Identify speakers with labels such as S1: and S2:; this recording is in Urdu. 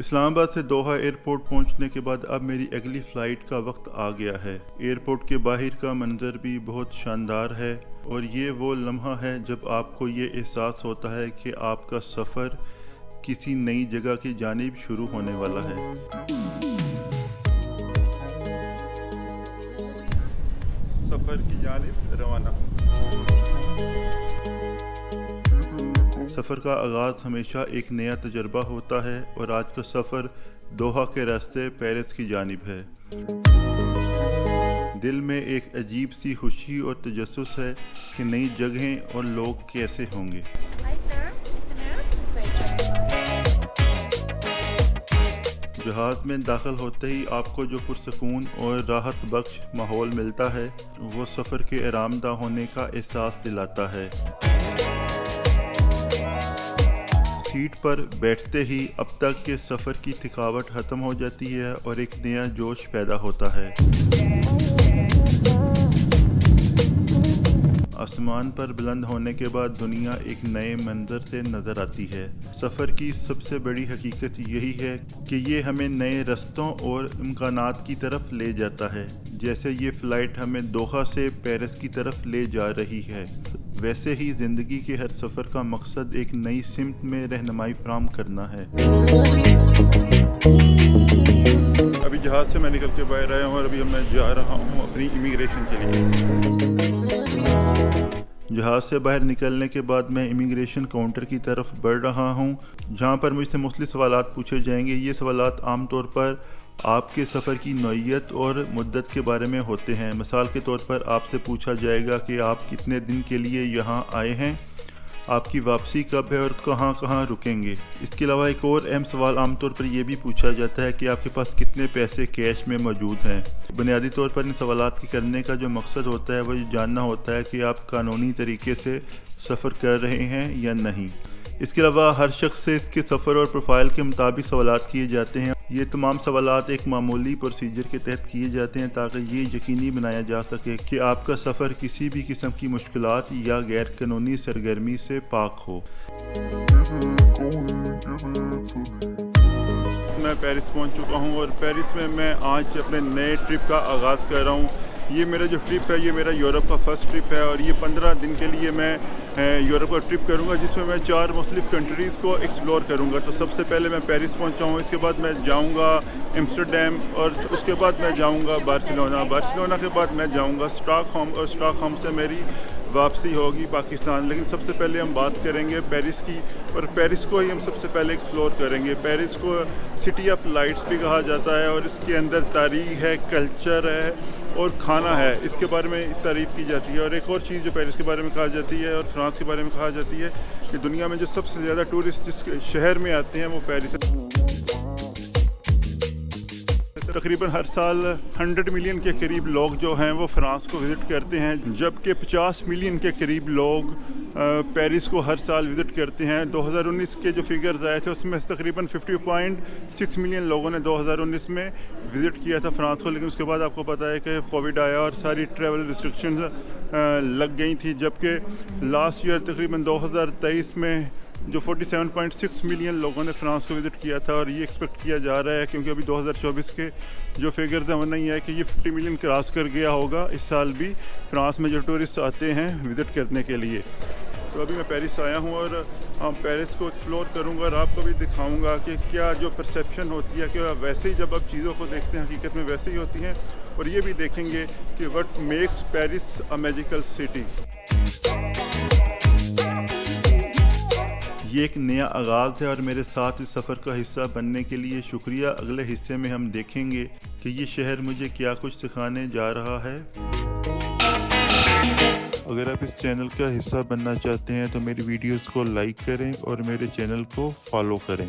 S1: اسلام آباد سے دوحہ ایئرپورٹ پہنچنے کے بعد اب میری اگلی فلائٹ کا وقت آ گیا ہے۔ ایئرپورٹ کے باہر کا منظر بھی بہت شاندار ہے اور یہ وہ لمحہ ہے جب آپ کو یہ احساس ہوتا ہے کہ آپ کا سفر کسی نئی جگہ کی جانب شروع ہونے والا ہے۔ سفر کی جانب روانہ۔ سفر کا آغاز ہمیشہ ایک نیا تجربہ ہوتا ہے اور آج کا سفر دوحہ کے راستے پیرس کی جانب ہے۔ دل میں ایک عجیب سی خوشی اور تجسس ہے کہ نئی جگہیں اور لوگ کیسے ہوں گے۔ جہاز میں داخل ہوتے ہی آپ کو جو پرسکون اور راحت بخش ماحول ملتا ہے وہ سفر کے آرام دہ ہونے کا احساس دلاتا ہے۔ سیٹ پر بیٹھتے ہی اب تک کے سفر کی تھکاوٹ ختم ہو جاتی ہے اور ایک نیا جوش پیدا ہوتا ہے۔ آسمان پر بلند ہونے کے بعد دنیا ایک نئے منظر سے نظر آتی ہے۔ سفر کی سب سے بڑی حقیقت یہی ہے کہ یہ ہمیں نئے رستوں اور امکانات کی طرف لے جاتا ہے۔ جیسے یہ فلائٹ ہمیں دوحہ سے پیرس کی طرف لے جا رہی ہے، ویسے ہی زندگی کے ہر سفر کا مقصد ایک نئی سمت میں رہنمائی فراہم کرنا ہے۔ ابھی جہاز سے میں نکل کے باہر آیا ہوں اور ابھی میں جا رہا ہوں اپنی امیگریشن کے لیے۔ جہاز سے باہر نکلنے کے بعد میں امیگریشن کاؤنٹر کی طرف بڑھ رہا ہوں، جہاں پر مجھ سے مختلف سوالات پوچھے جائیں گے۔ یہ سوالات عام طور پر آپ کے سفر کی نوعیت اور مدت کے بارے میں ہوتے ہیں۔ مثال کے طور پر آپ سے پوچھا جائے گا کہ آپ کتنے دن کے لیے یہاں آئے ہیں، آپ کی واپسی کب ہے اور کہاں کہاں رکیں گے۔ اس کے علاوہ ایک اور اہم سوال عام طور پر یہ بھی پوچھا جاتا ہے کہ آپ کے پاس کتنے پیسے کیش میں موجود ہیں۔ بنیادی طور پر ان سوالات کے کرنے کا جو مقصد ہوتا ہے وہ یہ جاننا ہوتا ہے کہ آپ قانونی طریقے سے سفر کر رہے ہیں یا نہیں۔ اس کے علاوہ ہر شخص سے اس کے سفر اور پروفائل کے مطابق سوالات کیے جاتے ہیں۔ یہ تمام سوالات ایک معمولی پروسیجر کے تحت کیے جاتے ہیں تاکہ یہ یقینی بنایا جا سکے کہ آپ کا سفر کسی بھی قسم کی مشکلات یا غیر قانونی سرگرمی سے پاک ہو۔ میں پیرس پہنچ چکا ہوں اور پیرس میں میں آج اپنے نئے ٹرپ کا آغاز کر رہا ہوں۔ یہ میرا جو ٹرپ ہے یہ میرا یورپ کا فرسٹ ٹرپ ہے اور یہ 15 دن کے لیے میں یورپ کا ٹرپ کروں گا، جس میں میں 4 مختلف کنٹریز کو ایکسپلور کروں گا۔ تو سب سے پہلے میں پیرس پہنچا ہوں، اس کے بعد میں جاؤں گا ایمسٹرڈیم اور اس کے بعد میں جاؤں گا بارسلونا کے بعد میں جاؤں گا اسٹاک ہوم اور اسٹاک ہوم سے میری واپسی ہوگی پاکستان۔ لیکن سب سے پہلے ہم بات کریں گے پیرس کی، اور پیرس کو ہی ہم سب سے پہلے ایکسپلور کریں گے۔ پیرس کو سٹی آف لائٹس بھی کہا جاتا ہے اور اس کے اندر تاریخ ہے، کلچر ہے اور کھانا ہے، اس کے بارے میں تعریف کی جاتی ہے۔ اور ایک اور چیز جو پیرس کے بارے میں کہا جاتی ہے اور فرانس کے بارے میں کہا جاتی ہے کہ دنیا میں جو سب سے زیادہ ٹورسٹ جس شہر میں آتے ہیں وہ پیرس ہے۔ تقریباً ہر سال 100 ملین کے قریب لوگ جو ہیں وہ فرانس کو وزٹ کرتے ہیں، جبکہ 50 ملین کے قریب لوگ پیرس کو ہر سال وزٹ کرتے ہیں۔ 2019 کے جو فگرز آئے تھے اس میں تقریباً 50.6 ملین لوگوں نے 2019 میں وزٹ کیا تھا فرانس کو، لیکن اس کے بعد آپ کو پتہ ہے کہ کووڈ آیا اور ساری ٹریول ریسٹرکشنز لگ گئی تھیں، جبکہ لاسٹ ایئر تقریباً 2023 میں جو 47.6 ملین لوگوں نے فرانس کو وزٹ کیا تھا، اور یہ ایکسپیکٹ کیا جا رہا ہے کیونکہ ابھی 2024 کے جو فگرز ہیں وہ نہیں ہے کہ یہ 50 ملین کراس کر گیا ہوگا اس سال بھی فرانس میں جو ٹورسٹ آتے ہیں وزٹ کرنے کے لیے۔ تو ابھی میں پیرس آیا ہوں اور پیرس کو ایکسپلور کروں گا اور آپ کو بھی دکھاؤں گا کہ کیا جو پرسیپشن ہوتی ہے کہ ویسے ہی جب آپ چیزوں کو دیکھتے ہیں حقیقت میں ویسے ہی ہوتی ہیں، اور یہ بھی دیکھیں گے کہ what makes Paris a magical city. یہ ایک نیا آغاز ہے اور میرے ساتھ اس سفر کا حصہ بننے کے لیے شکریہ۔ اگلے حصے میں ہم دیکھیں گے کہ یہ شہر مجھے کیا کچھ سکھانے جا رہا ہے۔ اگر آپ اس چینل کا حصہ بننا چاہتے ہیں تو میری ویڈیوز کو لائک کریں اور میرے چینل کو فالو کریں۔